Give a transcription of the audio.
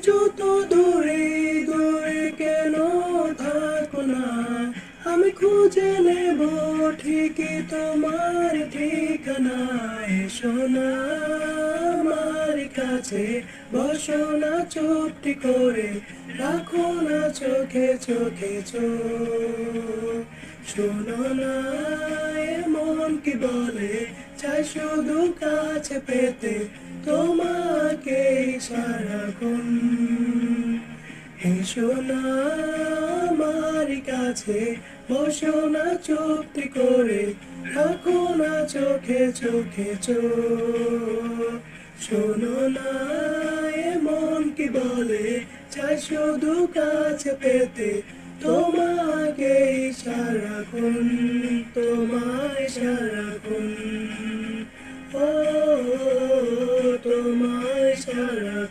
যত দূরে দূরে কেন থাকো না, আমি খুঁজে নেব ঠিকই তোমার ঠিকানা। এসো না আমার কাছে, বসো না চুপটি করে, রাখো না চোখে চোখে চোখ। শোনো না এমন কি বলে, চাই শুধু কাছে পেতে তোমাকে সারাক্ষণ। এসো না আমার কাছে, বসো না চুপটি করে, রাখো না চোখে চোখে চোখ। শোনো না এমন কি বলে, চাই শুধু কাছে পেতে তোমাকে সারাক্ষণ, তোমায় সারাক্ষণ। ও তোমায় সারাক্ষণ।